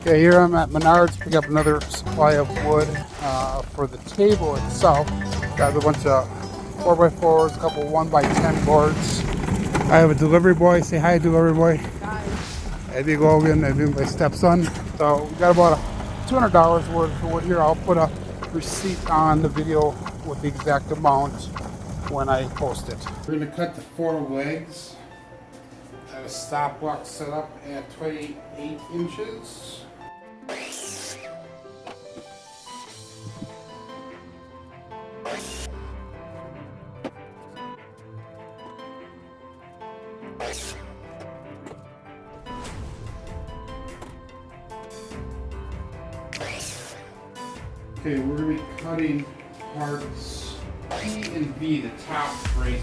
Okay, here I'm at Menards, pick up another supply of wood for the table itself. Got a bunch of 4x4s, a couple 1x10 boards. I have a delivery boy. Say hi, delivery boy. Hi. Eddie Logan, Eddie, my stepson. So we got about $200 worth of wood here. I'll put a receipt on the video with the exact amount when I post it. We're gonna cut the 4 legs. I have a stop block set up at 28 inches. Okay, we're going to be cutting parts P and V, the top braces.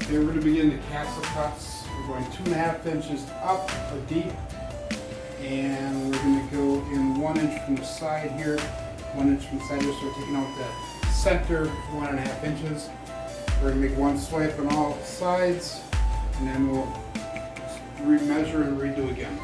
Okay, we're going to begin the castle cuts. We're going 2.5 inches up or deep. And we're going to go in 1 inch from the side here, 1 inch from the side here, so we're taking out the center 1.5 inches. We're going to make one swipe on all sides, and then we'll remeasure and redo again.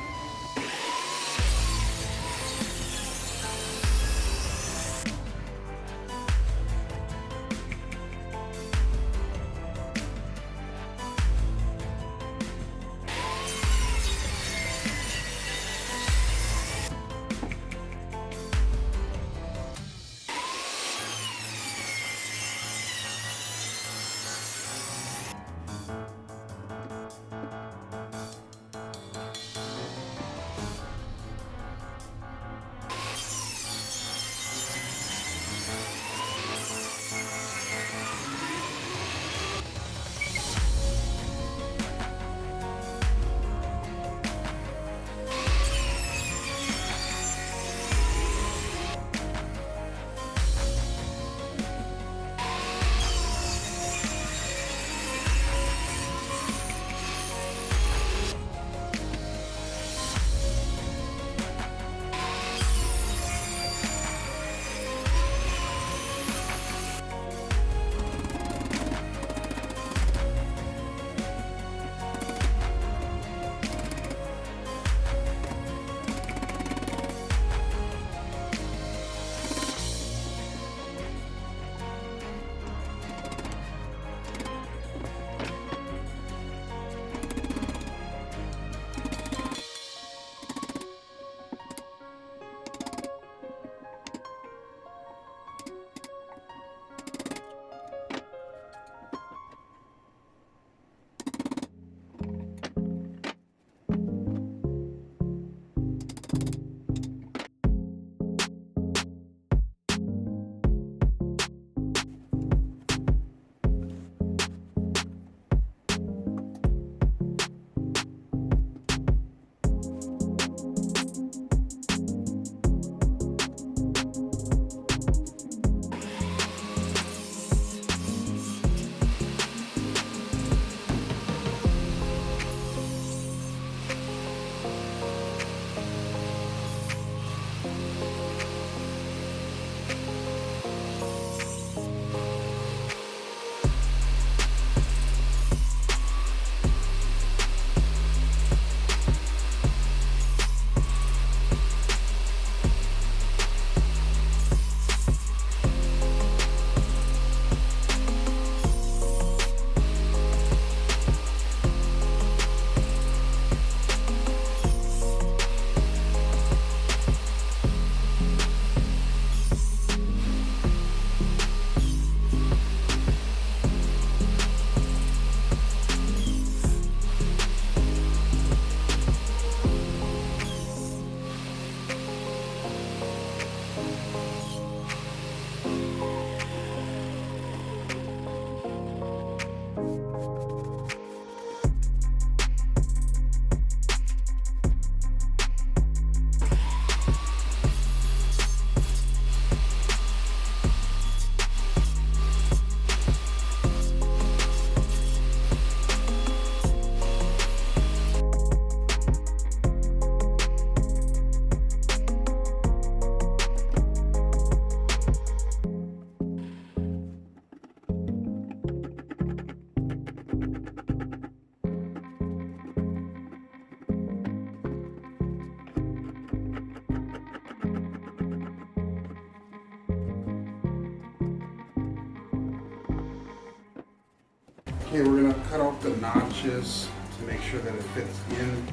Okay, we're gonna cut out the notches to make sure that it fits in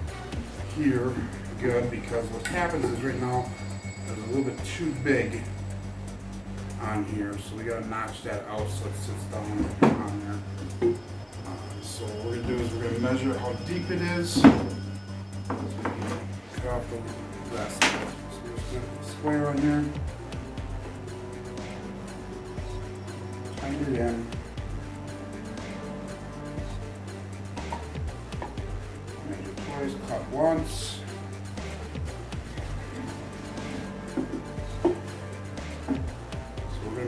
here good, because what happens is right now it's a little bit too big on here, so we gotta notch that out so it sits down on there. So what we're gonna do is we're gonna measure how deep it is. Cut off the last square on here. Tighten it in. Measure twice, cut once.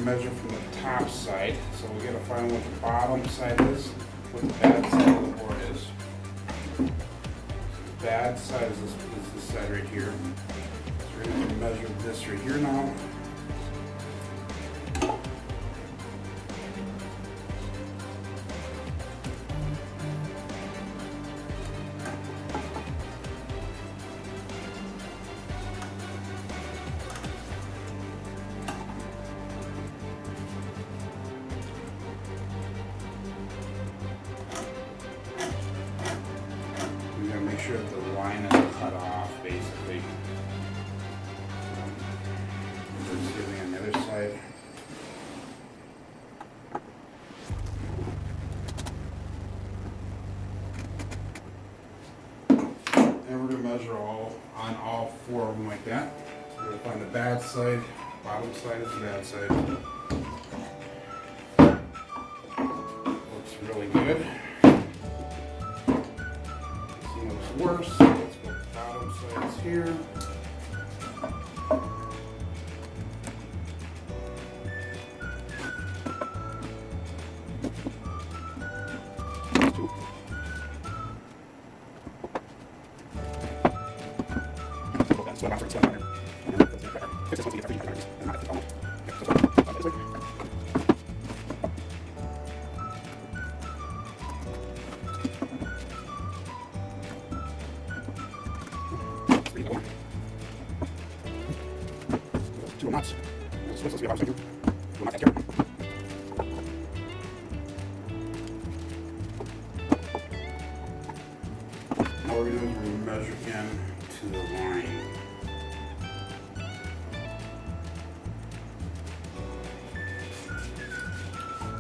Measure from the top side, so we gotta find what the bottom side is, what the bad side of the board is. The bad side is this side right here. So we're gonna measure this right here now. Make sure that the line is cut off, basically. So, just giving on the other side. And we're going to measure on all four of them like that. So we're going to find the bad side, bottom side is the bad side. Looks really good. Worse. Let's go to the bottom sides here. Nuts. Let's see how I'm not that careful. Now what we're going to do is we're going to measure in to the line.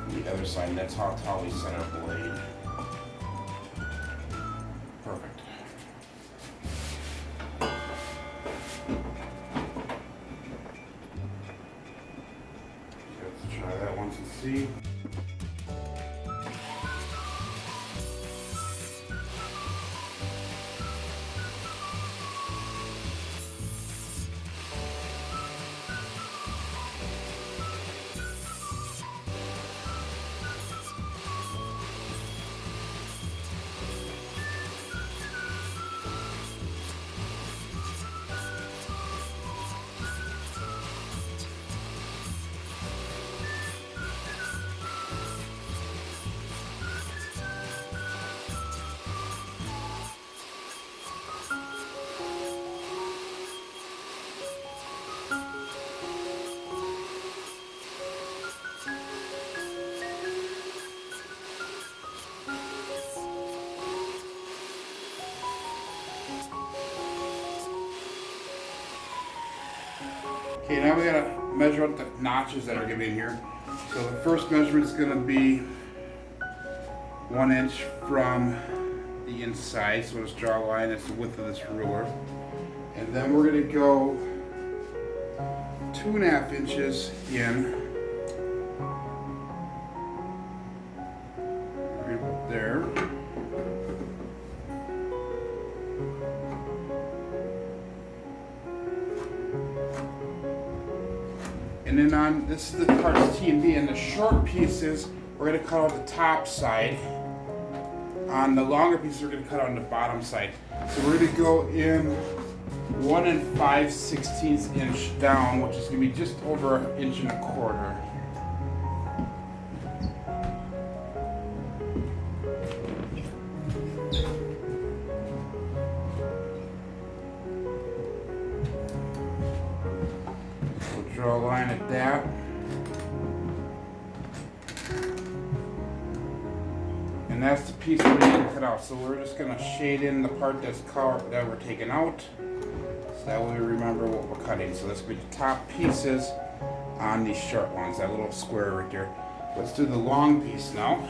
The other side, and that's how tall we set our blade. Perfect. Try that once and see. Okay, now we gotta measure out the notches that are gonna be in here. So the first measurement is gonna be 1 inch from the inside. So let's draw a line. That's the width of this ruler. And then we're gonna go 2.5 inches in. Right up there. And then on, this is the parts T and B, and the short pieces, we're going to cut out the top side. On the longer pieces, we're going to cut out on the bottom side. So we're going to go in 1 5/16 inch down, which is going to be just over 1.25 inches. Draw a line at that. that's the piece we're going to cut out. So we're just going to shade in the part that we're taking out. So that way we remember what we're cutting. So this will be the top pieces on these short ones, that little square right there. Let's do the long piece now.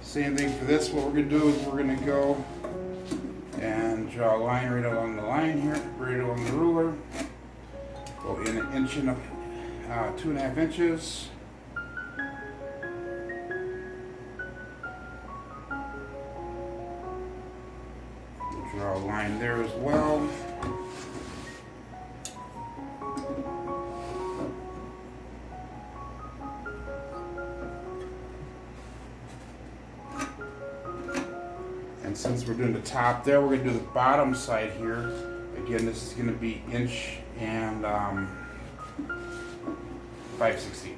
Same thing for this. What we're going to do is we're going to go and draw a line right along the line here, right along the ruler. Go in an inch and 2.5 inches. We'll draw a line there as well. And since we're doing the top there, we're going to do the bottom side here. Again, this is going to be inch and 5/16.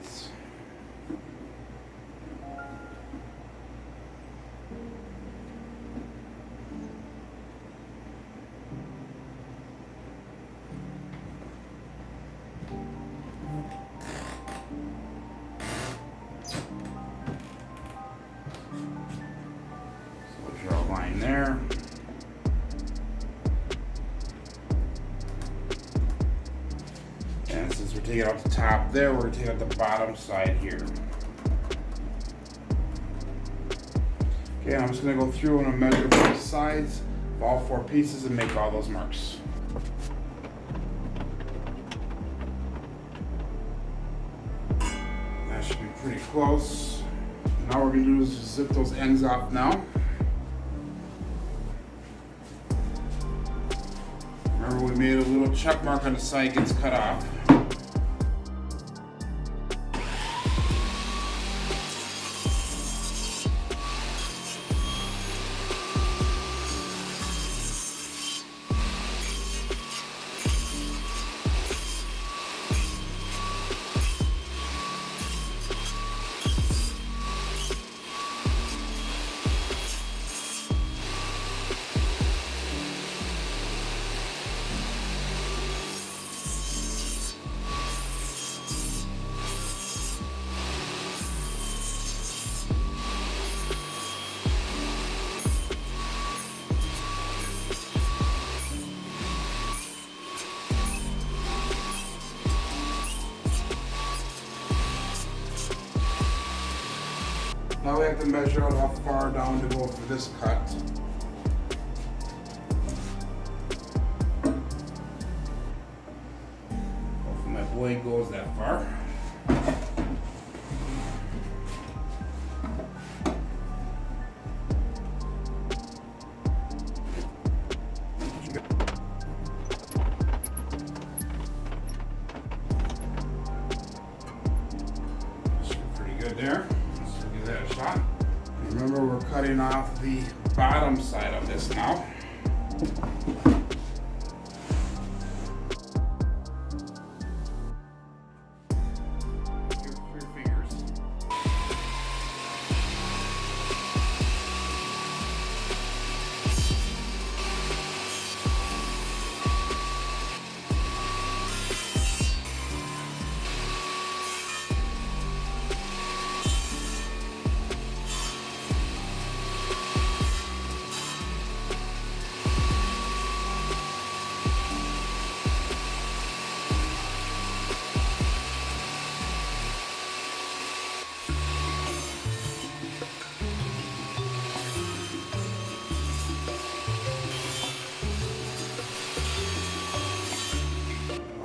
Draw a line there. And since we're taking out the top there, we're going to take out the bottom side here. Okay, I'm just going to go through and measure both sides of all 4 pieces and make all those marks. That should be pretty close. Now what we're going to do is just zip those ends off now. Remember, we made a little check mark on the side gets cut off. Now we have to measure out how far down to go for this cut. Hopefully my blade goes that far. Should be pretty good there. That shot. Remember, we're cutting off the bottom side of this now. Your fingers.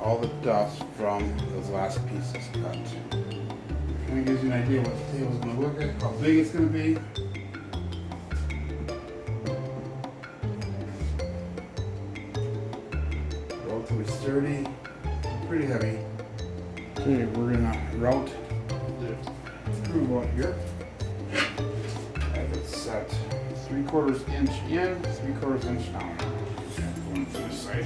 All the dust from those last pieces cut. Kind of gives you an idea what the table's going to look like, how big it's going to be. Relatively sturdy, pretty heavy. Okay, we're going to route the screw out here. Have it set 3/4 inch in, 3/4 inch down. Going to this side.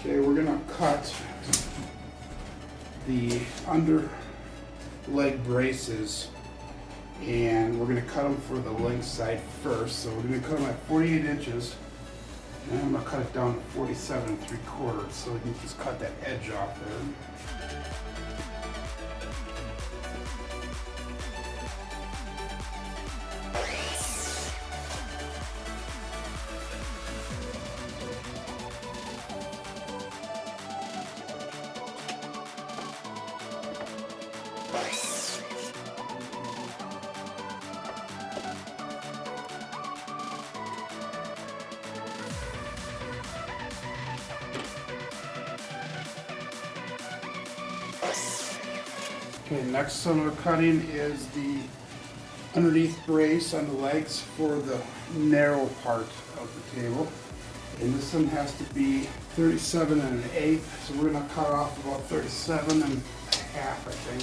Okay, we're gonna cut the under leg braces, and we're gonna cut them for the length side first. So we're gonna cut them at 48 inches, and I'm gonna cut it down to 47 3/4, so we can just cut that edge off there. Okay, next one we're cutting is the underneath brace on the legs for the narrow part of the table. And this one has to be 37 1/8, so we're gonna cut off about 37 1/2, I think.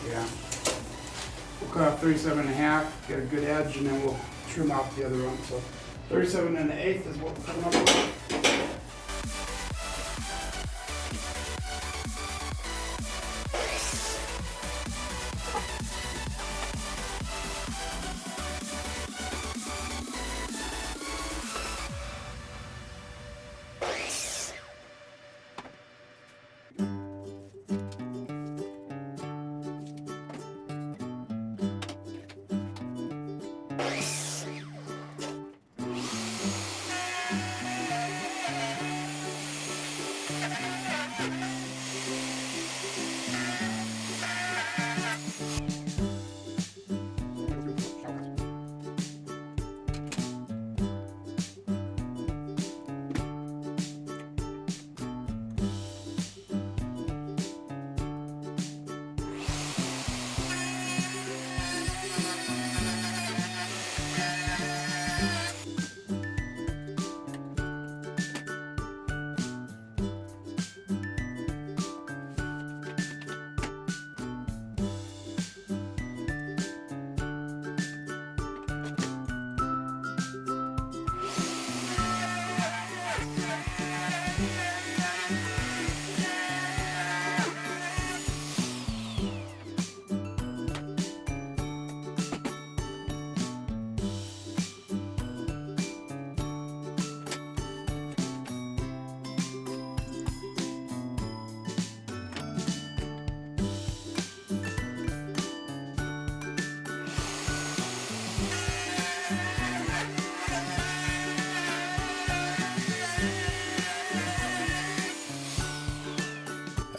Yeah. We'll cut off 37 1/2, get a good edge, and then we'll trim off the other one. So 37 1/8 is what we're coming up with.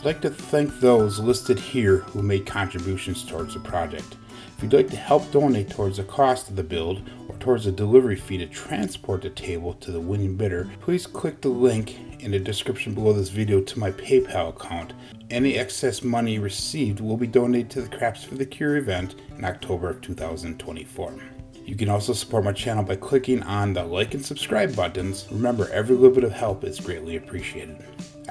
I'd like to thank those listed here who made contributions towards the project. If you'd like to help donate towards the cost of the build or towards the delivery fee to transport the table to the winning bidder, please click the link in the description below this video to my PayPal account. Any excess money received will be donated to the Crafts for the Cure event in October of 2024. You can also support my channel by clicking on the like and subscribe buttons. Remember, every little bit of help is greatly appreciated.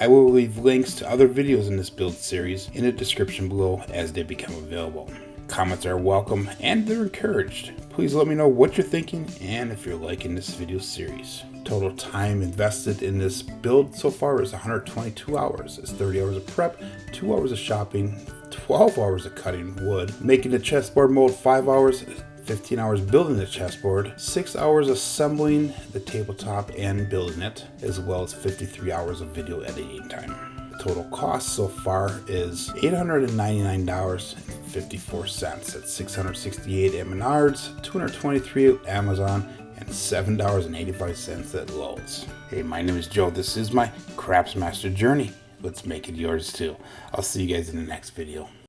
I will leave links to other videos in this build series in the description below as they become available. Comments are welcome and they're encouraged. Please let me know what you're thinking and if you're liking this video series. Total time invested in this build so far is 122 hours. It's 30 hours of prep, 2 hours of shopping, 12 hours of cutting wood, making the chessboard mold 5 hours, 15 hours building the chessboard, 6 hours assembling the tabletop and building it, as well as 53 hours of video editing time. The total cost so far is $899.54. That's $668 at Menards, $223 at Amazon, and $7.85 at Lowe's. Hey, my name is Joe. This is my Craftsmaster journey. Let's make it yours too. I'll see you guys in the next video.